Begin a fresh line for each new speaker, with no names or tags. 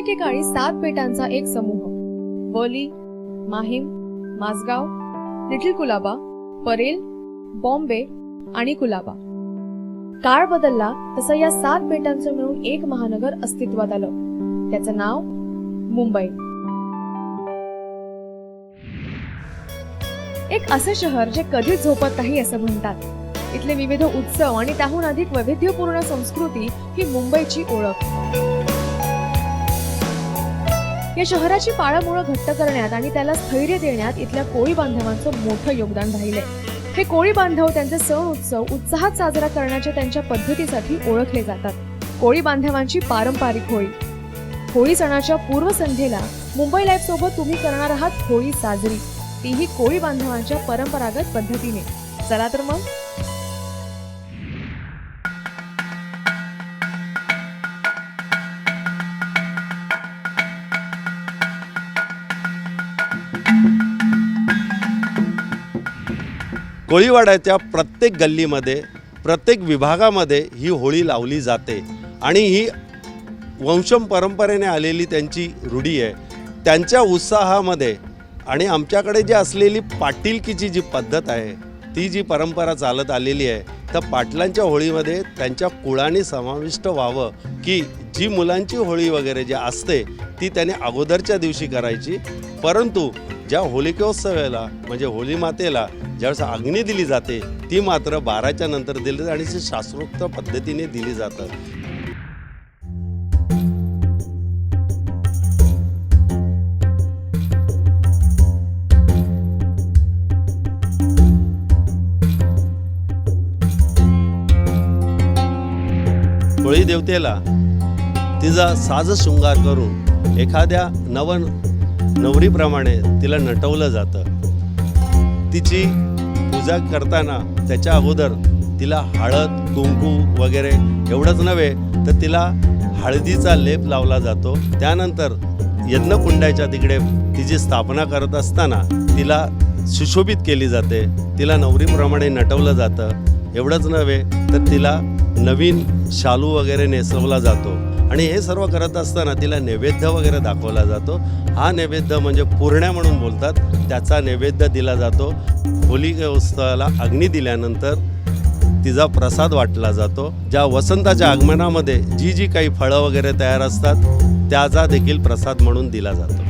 एकेकाळी 7 बेटांचा एक समूह, वली, माहीम, माझगाव, लिटिल कुलाबा, परेल, बॉम्बे आणि कुलाबा. काळ बदलला तसं या 7 बेटांचं मिळून एक महानगर अस्तित्वात आलं. त्याचं नाव मुंबई. एक असं शहर जे कधीच झोपत नाही असं म्हणतात. इथले विविध उत्सव आणि त्याहून अधिक वैविध्यपूर्ण संस्कृती ही मुंबईची ओळख. या शहराची पाळंमुळं घट्ट करण्यात आणि त्याला स्थैर्य देण्यात इथल्या कोळी बांधवांचं मोठं योगदान राहिलंय. हे कोळी बांधव त्यांचे सण उत्सव उत्साहात साजरा करण्याच्या त्यांच्या पद्धतीसाठी ओळखले जातात. कोळी बांधवांची पारंपरिक होळी. होळी सणाच्या पूर्वसंध्येला मुंबई लाईव्ह सोबत तुम्ही करणार आहात होळी साजरी, तीही कोळी बांधवांच्या परंपरागत पद्धतीने. चला तर मग.
कोळीवाड्याच्या प्रत्येक गल्लीमध्ये, प्रत्येक विभागामध्ये ही होळी लावली जाते आणि ही वंशम परंपरेने आलेली त्यांची रूढी आहे. त्यांच्या उत्साहामध्ये आणि आमच्याकडे जी असलेली पाटीलकीची जी पद्धत आहे, ती जी परंपरा चालत आलेली आहे, तर पाटलांच्या होळीमध्ये त्यांच्या कुळाने समाविष्ट व्हावं, की जी मुलांची होळी वगैरे जी असते ती त्याने अगोदरच्या दिवशी करायची, परंतु ज्या होलिकोत्सवाला म्हणजे होळी मातेला ज्यावेळेस अग्नी दिली जाते ती मात्र 12च्या नंतर दिली जाते आणि ती शास्त्रोक्त पद्धतीने दिली जातात. होळी देवतेला तिचा साज शृंगार करून एखाद्या नवरीप्रमाणे तिला नटवलं जातं. तिची पूजा करताना त्याच्या अगोदर तिला हळद, कुंकू वगैरे एवढंच नव्हे तर तिला हळदीचा लेप लावला जातो. त्यानंतर यज्ञकुंडाच्या तिकडे तिची स्थापना करत असताना तिला सुशोभित केली जाते, तिला नवरीप्रमाणे नटवलं जातं. एवढंच नव्हे तर तिला नवीन शालू वगैरे नेसवला जातो आणि हे सर्व करत असताना तिला नैवेद्य वगैरे दाखवला जातो. हा नैवेद्य म्हणजे पुरण्या म्हणून बोलतात, त्याचा नैवेद्य दिला जातो. होलिकोत्सवाला अग्नी दिल्यानंतर तिचा प्रसाद वाटला जातो. ज्या वसंताच्या आगमनामध्ये जी काही फळं वगैरे तयार असतात त्याचा देखील प्रसाद म्हणून दिला जातो.